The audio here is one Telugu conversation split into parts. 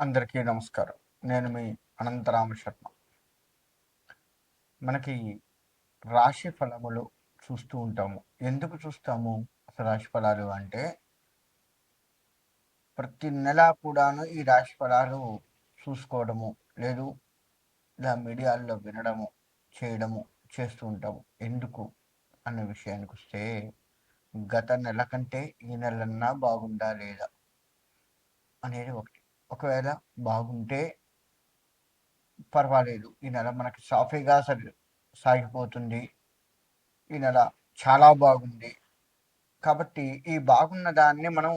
అందరికీ నమస్కారం. నేను మీ అనంతరామ శర్మ. మనకి రాశి ఫలములు చూస్తూ ఉంటాము. ఎందుకు చూస్తాము అసలు రాశి ఫలాలు అంటే, ప్రతి నెల కూడాను ఈ రాశి ఫలాలు చూసుకోవడము, లేదు ఇలా మీడియాల్లో వినడము, చేయడము చేస్తూ ఉంటాము. ఎందుకు అనే విషయానికొస్తే, గత నెల కంటే ఈ నెలన్నా బాగుందా లేదా అనేది ఒకటి. ఒకవేళ బాగుంటే పర్వాలేదు. ఈ నెల మనకి సాఫీగా సాగిపోతుంది. ఈ నెల చాలా బాగుంది. కాబట్టి ఈ బాగున్న దాన్ని మనం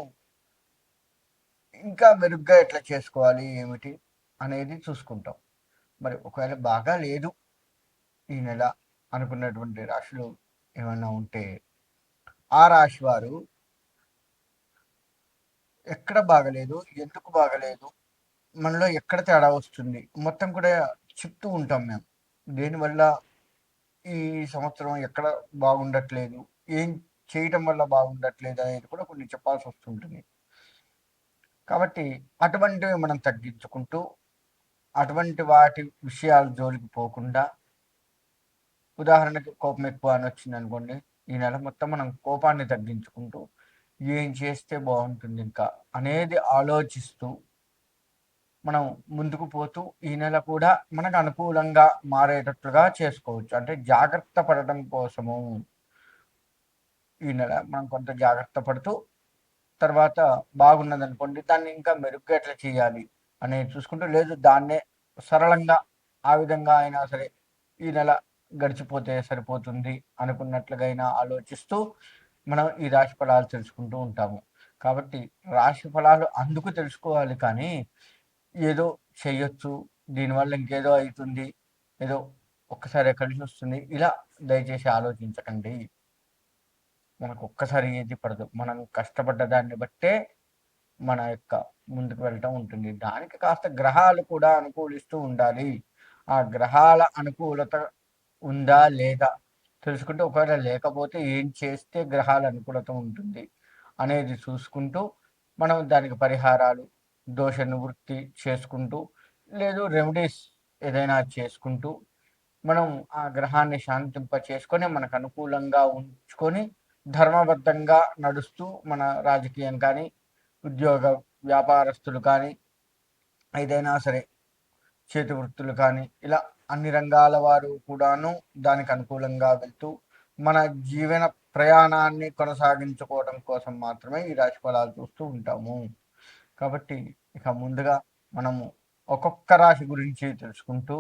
ఇంకా మెరుగ్గా ఎట్లా చేసుకోవాలి, ఏమిటి అనేది చూసుకుంటాం. మరి ఒకవేళ బాగా లేదు ఈ నెల అనుకున్నటువంటి రాశులు ఏమైనా ఉంటే, ఆ రాశి వారు ఎక్కడ బాగలేదు, ఎందుకు బాగలేదు, మనలో ఎక్కడ తేడా వస్తుంది, మొత్తం కూడా చెప్తూ ఉంటాం మేము. దేనివల్ల ఈ సంవత్సరం ఎక్కడ బాగుండట్లేదు, ఏం చేయటం వల్ల బాగుండట్లేదు అనేది కూడా కొన్ని చెప్పాల్సి వస్తుంటుంది. కాబట్టి అటువంటివి మనం తగ్గించుకుంటూ, అటువంటి వాటి విషయాల జోలికి పోకుండా, ఉదాహరణకి కోపం ఎక్కువ అని వచ్చింది అనుకోండి, ఈ నెల మొత్తం మనం కోపాన్ని తగ్గించుకుంటూ ఏం చేస్తే బాగుంటుంది ఇంకా అనేది ఆలోచిస్తూ మనం ముందుకు పోతూ ఈ నెల కూడా మనకు అనుకూలంగా మారేటట్లుగా చేసుకోవచ్చు. అంటే జాగ్రత్త పడటం కోసము ఈ నెల మనం కొంత జాగ్రత్త పడుతూ, తర్వాత బాగున్నదనుకోండి దాన్ని ఇంకా మెరుగ్గా ఎట్లా చేయాలి అనేది చూసుకుంటూ, లేదు దాన్నే సరళంగా ఆ విధంగా అయినా సరే ఈ నెల గడిచిపోతే సరిపోతుంది అనుకున్నట్లుగా అయినా ఆలోచిస్తూ మనం ఈ రాశి ఫలాలు తెలుసుకుంటూ ఉంటాము. కాబట్టి రాశి ఫలాలు అందుకు తెలుసుకోవాలి కానీ, ఏదో చెయ్యొచ్చు, దీనివల్ల ఇంకేదో అవుతుంది, ఏదో ఒక్కసారి కలిసి వస్తుంది, ఇలా దయచేసి ఆలోచించకండి. మనకు ఒక్కసారి ఏది పడదు. మనం కష్టపడ్డ దాన్ని బట్టే మన యొక్క ముందుకు వెళ్ళటం ఉంటుంది. దానికి కాస్త గ్రహాలు కూడా అనుకూలిస్తూ ఉండాలి. ఆ గ్రహాల అనుకూలత ఉందా లేదా తెలుసుకుంటూ, ఒకవేళ లేకపోతే ఏం చేస్తే గ్రహాల అనుకూలత ఉంటుంది అనేది చూసుకుంటూ, మనం దానికి పరిహారాలు, దోష నివృత్తి చేసుకుంటూ, లేదు రెమెడీస్ ఏదైనా చేసుకుంటూ, మనం ఆ గ్రహాన్ని శాంతింప చేసుకొని మనకు అనుకూలంగా ఉంచుకొని ధర్మబద్ధంగా నడుస్తూ, మన రాజకీయం కానీ, ఉద్యోగ వ్యాపారస్తులు కానీ, ఏదైనా సరే చేతి వృత్తులు కానీ, ఇలా అన్ని రంగాల వారు కూడాను దానికి అనుకూలంగా వెళ్తూ మన జీవన ప్రయాణాన్ని కొనసాగించుకోవడం కోసం మాత్రమే ఈ రాశి ఫలాలు చూస్తూ ఉంటాము. కాబట్టి ఇక ముందుగా మనము ఒక్కొక్క రాశి గురించి తెలుసుకుంటూ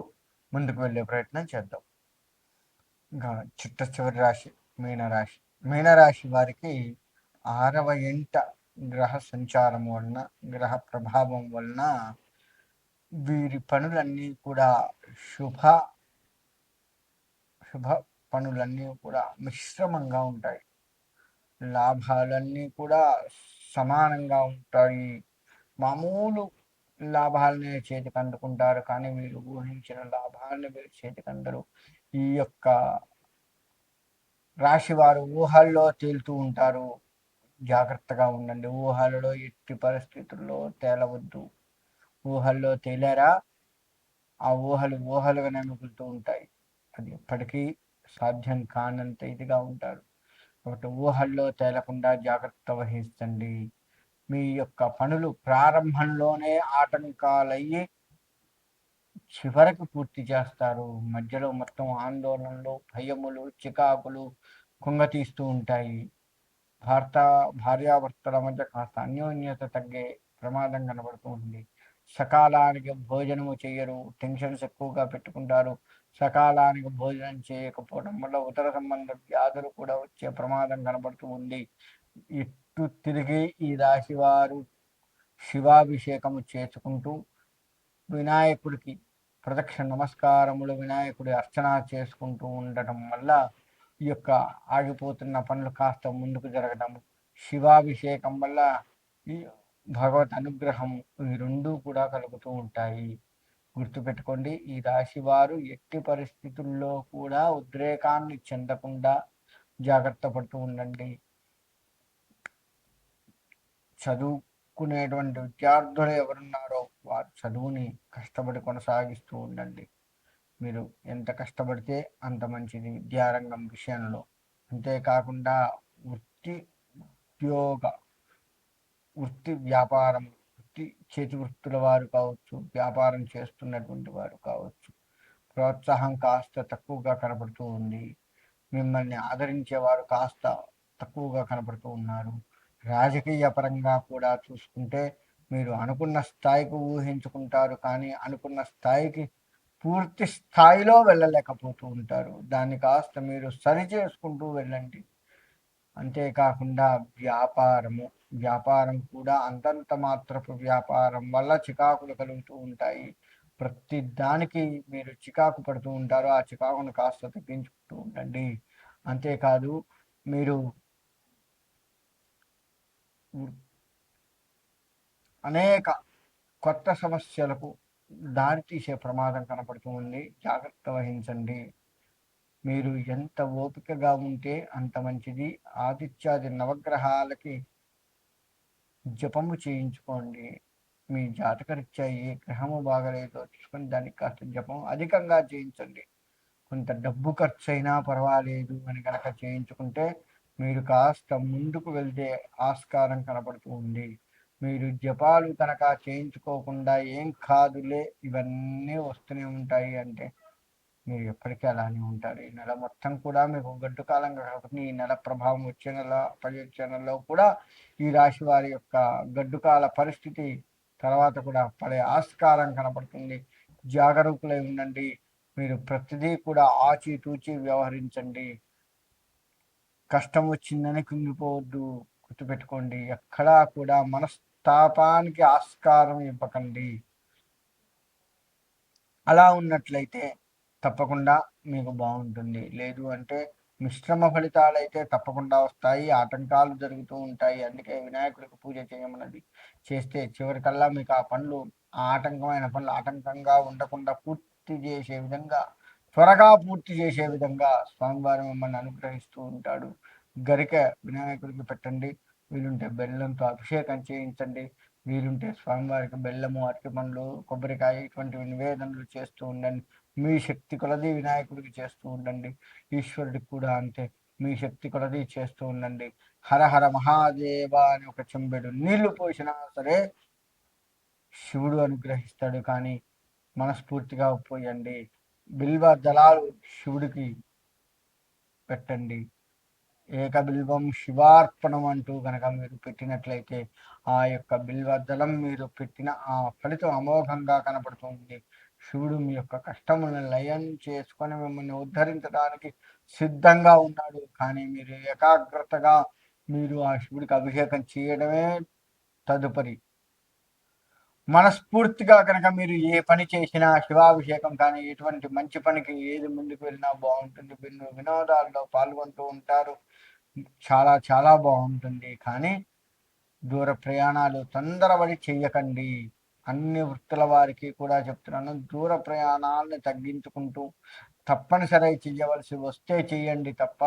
ముందుకు వెళ్ళే ప్రయత్నం చేద్దాం. ఇంకా చిట్ట చివరి రాశి మీనరాశి. మీనరాశి వారికి 6వ ఇంట గ్రహ సంచారం వలన, గ్రహ ప్రభావం వలన వీరి పనులన్నీ కూడా శుభ శుభ పనులన్నీ కూడా మిశ్రమంగా ఉంటాయి. లాభాలన్నీ కూడా సమానంగా ఉంటాయి. మామూలు లాభాలనే చేతికి అందుకుంటారు, కానీ వీరు ఊహించిన లాభాలను వీరు చేతికి అందరు. ఈ యొక్క రాశి వారు ఊహల్లో తేలుతూ ఉంటారు. జాగ్రత్తగా ఉండండి. ఊహలలో ఎట్టి పరిస్థితుల్లో తేలవద్దు. ఊహల్లో తేలారా, ఆ ఊహలు ఊహలుగానే మిగులుతూ ఉంటాయి. అది ఎప్పటికీ సాధ్యం కానంత ఇదిగా ఉంటారు. కాబట్టి ఊహల్లో తేలకుండా జాగ్రత్త వహించండి. మీ యొక్క పనులు ప్రారంభంలోనే ఆటంకాలయ్యి చివరకు పూర్తి చేస్తారు. మధ్యలో మొత్తం ఆందోళనలు, భయములు, చికాకులు కుంగతీస్తూ ఉంటాయి. భర్త భార్యాభర్తల మధ్య కాస్త అన్యోన్యత తగ్గే ప్రమాదం కనబడుతూ ఉంది. సకాలానికి భోజనము చేయరు, టెన్షన్స్ ఎక్కువగా పెట్టుకుంటారు. సకాలానికి భోజనం చేయకపోవడం వల్ల ఉదర సంబంధ వ్యాధులు కూడా వచ్చే ప్రమాదం కనబడుతూ ఉంది. ఇటు తిరిగి ఈ రాశి వారు శివాభిషేకము చేసుకుంటూ, వినాయకుడికి ప్రదక్షిణ నమస్కారములు, వినాయకుడి అర్చన చేసుకుంటూ ఉండటం వల్ల ఈ యొక్క ఆగిపోతున్న పనులు కాస్త ముందుకు జరగడం, శివాభిషేకం వల్ల ఈ భగవత్ అనుగ్రహం, ఈ రెండూ కూడా కలుగుతూ ఉంటాయి. గుర్తుపెట్టుకోండి, ఈ రాశి వారు ఎట్టి పరిస్థితుల్లో కూడా ఉద్రేకాన్ని చెందకుండా జాగ్రత్త పడుతూ ఉండండి. చదువుకునేటువంటి విద్యార్థులు ఎవరున్నారో వారు చదువుని కష్టపడి కొనసాగిస్తూ ఉండండి. మీరు ఎంత కష్టపడితే అంత మంచిది విద్యారంగం విషయంలో. అంతేకాకుండా వృత్తి, ఉద్యోగ, వృత్తి వ్యాపారం, చేతి వృత్తుల వారు కావచ్చు, వ్యాపారం చేస్తున్నటువంటి వారు కావచ్చు, ప్రోత్సాహం కాస్త తక్కువగా కనబడుతూ ఉంది. మిమ్మల్ని ఆదరించేవారు కాస్త తక్కువగా కనబడుతూ ఉన్నారు. రాజకీయ పరంగా కూడా చూసుకుంటే మీరు అనుకున్న స్థాయికి ఊహించుకుంటారు, కానీ అనుకున్న స్థాయికి పూర్తి స్థాయిలో వెళ్ళలేకపోతూ ఉంటారు. దాన్ని కాస్త మీరు సరి చేసుకుంటూ వెళ్ళండి. అంతేకాకుండా వ్యాపారం కూడా అంతంత మాత్రపు వ్యాపారం వల్ల చికాకులు కలుగుతూ ఉంటాయి. ప్రతి దానికి మీరు చికాకు పడుతూ ఉంటారు. ఆ చికాకును కాస్త తగ్గించుకుంటూ ఉండండి. అంతేకాదు, మీరు అనేక కొత్త సమస్యలకు దారితీసే ప్రమాదం కనపడుతూ ఉంది. జాగ్రత్త వహించండి. మీరు ఎంత ఓపికగా ఉంటే అంత మంచిది. ఆదిత్యాది నవగ్రహాలకి జపము చేయించుకోండి. మీ జాతకరీత్యా ఏ గ్రహము బాగలేదో చూసుకొని దానికి కాస్త జపం అధికంగా చేయించండి. కొంత డబ్బు ఖర్చు అయినా పర్వాలేదు అని కనుక చేయించుకుంటే మీరు కాస్త ముందుకు వెళ్తే ఆస్కారం కనపడుతూ ఉంది. మీరు జపాలు కనుక చేయించుకోకుండా ఏం కాదులే ఇవన్నీ వస్తూనే ఉంటాయి అంటే మీరు ఎప్పటికీ అలానే ఉంటారు. ఈ నెల మొత్తం కూడా మీకు గడ్డు కాలం కాబట్టి ఈ నెల ప్రభావం వచ్చే నెల, వచ్చే నెలలో కూడా ఈ రాశి వారి యొక్క గడ్డు కాల పరిస్థితి తర్వాత కూడా పడే ఆస్కారం కనపడుతుంది. జాగరూకులై ఉండండి. మీరు ప్రతిదీ కూడా ఆచితూచి వ్యవహరించండి. కష్టం వచ్చిందని కుంగిపోవద్దు. గుర్తుపెట్టుకోండి. ఎక్కడా కూడా మనస్తాపానికి ఆస్కారం ఇవ్వకండి. అలా ఉన్నట్లయితే తప్పకుండా మీకు బాగుంటుంది. లేదు అంటే మిశ్రమ ఫలితాలు అయితే తప్పకుండా వస్తాయి. ఆటంకాలు జరుగుతూ ఉంటాయి. అందుకే వినాయకుడికి పూజ చేయమన్నది. చేస్తే చివరికల్లా మీకు ఆ పనులు, ఆటంకమైన పనులు ఆటంకంగా ఉండకుండా పూర్తి చేసే విధంగా, త్వరగా పూర్తి చేసే విధంగా స్వామివారు మిమ్మల్ని అనుగ్రహిస్తూ ఉంటాడు. గరిక వినాయకుడికి పెట్టండి. వీలుంటే బెల్లంతో అభిషేకం చేయించండి. వీలుంటే స్వామివారికి బెల్లము, అరటిపండ్లు, కొబ్బరికాయ ఇటువంటివి నివేదనలు చేస్తూ ఉండండి. మీ శక్తి కొలది వినాయకుడికి చేస్తూ ఉండండి. ఈశ్వరుడికి కూడా అంతే. మీ శక్తి కొలది చేస్తూ ఉండండి. హర హర మహాదేవ అని ఒక చెంబెడు నీళ్లు పోసినా సరే శివుడు అనుగ్రహిస్తాడు. కానీ మనస్ఫూర్తిగా పోయండి. బిల్వ దళాలు శివుడికి పెట్టండి. ఏకబిల్వం శివార్పణం అంటూ కనుక మీరు పెట్టినట్లయితే ఆ యొక్క బిల్వదళం మీరు పెట్టిన ఆ ఫలితం అమోఘంగా కనపడుతుంది. శివుడు మీ యొక్క కష్టములను లయం చేసుకొని మిమ్మల్ని ఉద్ధరించడానికి సిద్ధంగా ఉన్నాడు. కానీ మీరు ఏకాగ్రతగా మీరు ఆ శివుడికి అభిషేకం చేయడమే తదుపరి. మనస్ఫూర్తిగా కనుక మీరు ఏ పని చేసినా శివాభిషేకం కానీ ఎటువంటి మంచి పనికి ఏది ముందుకు వెళ్ళినా బాగుంటుంది. వినోదాల్లో పాల్గొంటూ ఉంటారు. చాలా చాలా బాగుంటుంది. కానీ దూర ప్రయాణాలు తొందరపడి చెయ్యకండి. అన్ని వృత్తుల వారికి కూడా చెప్తున్నాను. దూర ప్రయాణాలను తగ్గించుకుంటూ తప్పనిసరి చెయ్యవలసి వస్తే చెయ్యండి తప్ప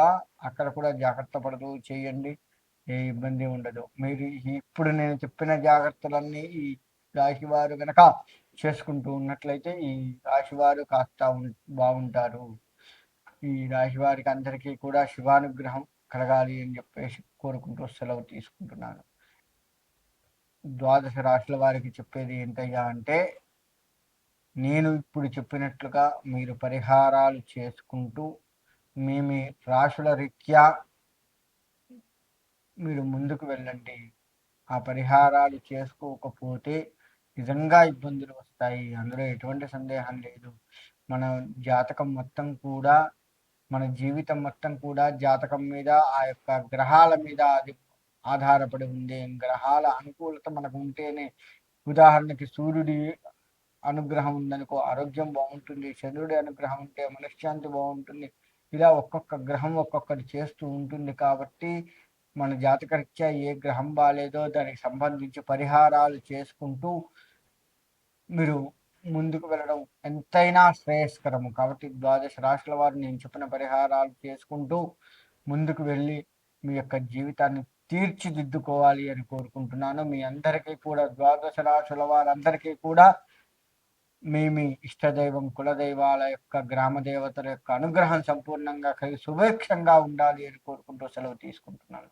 అక్కడ కూడా జాగ్రత్త పడుతూ చేయండి. ఏ ఇబ్బంది ఉండదు. మీరు ఇప్పుడు నేను చెప్పిన జాగ్రత్తలన్నీ ఈ రాశివారు గనక చేసుకుంటూ ఉన్నట్లయితే ఈ రాశివారు కాస్త బాగుంటారు. ఈ రాశి వారికి అందరికీ కూడా శివానుగ్రహం కలగాలి అని చెప్పేసి కోరుకుంటూ సెలవు తీసుకుంటున్నాను. ద్వాదశ రాశుల వారికి చెప్పేది ఏంటయ్యా అంటే, నేను ఇప్పుడు చెప్పినట్లుగా మీరు పరిహారాలు చేసుకుంటూ మీ మీ రాశుల రీత్యా మీరు ముందుకు వెళ్ళండి. ఆ పరిహారాలు చేసుకోకపోతే నిజంగా ఇబ్బందులు వస్తాయి. అందులో ఎటువంటి సందేహం లేదు. మన జాతకం మొత్తం కూడా, మన జీవితం మొత్తం కూడా జాతకం మీద, ఆ యొక్క గ్రహాల మీద అది ఆధారపడి ఉంది. గ్రహాల అనుకూలత మనకు ఉంటేనే, ఉదాహరణకి సూర్యుడి అనుగ్రహం ఉందనుకో ఆరోగ్యం బాగుంటుంది. చంద్రుడి అనుగ్రహం ఉంటే మనశ్శాంతి బాగుంటుంది. ఇలా ఒక్కొక్క గ్రహం ఒక్కొక్కటి చేస్తూ ఉంటుంది. కాబట్టి మన జాతకరీత్యా ఏ గ్రహం బాలేదో దానికి సంబంధించి పరిహారాలు చేసుకుంటూ మీరు ముందుకు వెళ్ళడం ఎంతైనా శ్రేయస్కరము. కాబట్టి ద్వాదశ రాశుల వారు నేను చెప్పిన పరిహారాలు చేసుకుంటూ ముందుకు వెళ్ళి మీ యొక్క జీవితాన్ని తీర్చిదిద్దుకోవాలి అని కోరుకుంటున్నాను. మీ అందరికీ కూడా ద్వాదశ రాశుల వారందరికీ కూడా మీ ఇష్టదైవం, కులదైవాల యొక్క గ్రామ దేవతల యొక్క అనుగ్రహం సంపూర్ణంగా కలిగి సుభిక్షంగా ఉండాలి అని కోరుకుంటూ సెలవు తీసుకుంటున్నాను.